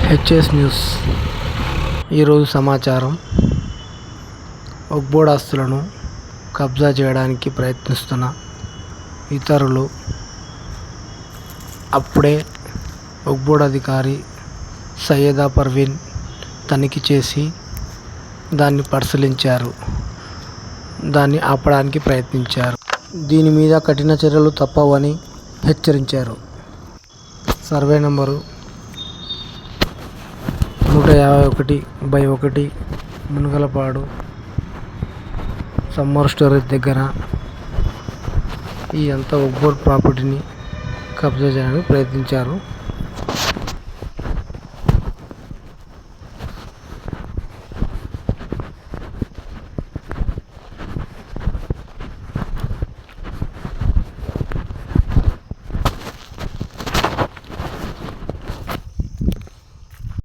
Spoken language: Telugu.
హెచ్ఎస్ న్యూస్ ఈరోజు సమాచారం. ఒగ్బోడ్ ఆస్తులను కబ్జా చేయడానికి ప్రయత్నిస్తున్న ఇతరులు అప్పుడే ఒగ్బోడ్ అధికారి సయ్యదా పర్వీన్ తనిఖీ చేసి దాన్ని పరిశీలించారు. దాన్ని ఆపడానికి ప్రయత్నించారు. దీని మీద కఠిన చర్యలు తప్పవని హెచ్చరించారు. సర్వే నంబరు 151/1 మునగలపాడు సమ్మర్ స్టోరేజ్ దగ్గర ఈ అంతా ఒగ్బోడ్ ప్రాపర్టీని కబ్జా చేయడానికి ప్రయత్నించారు.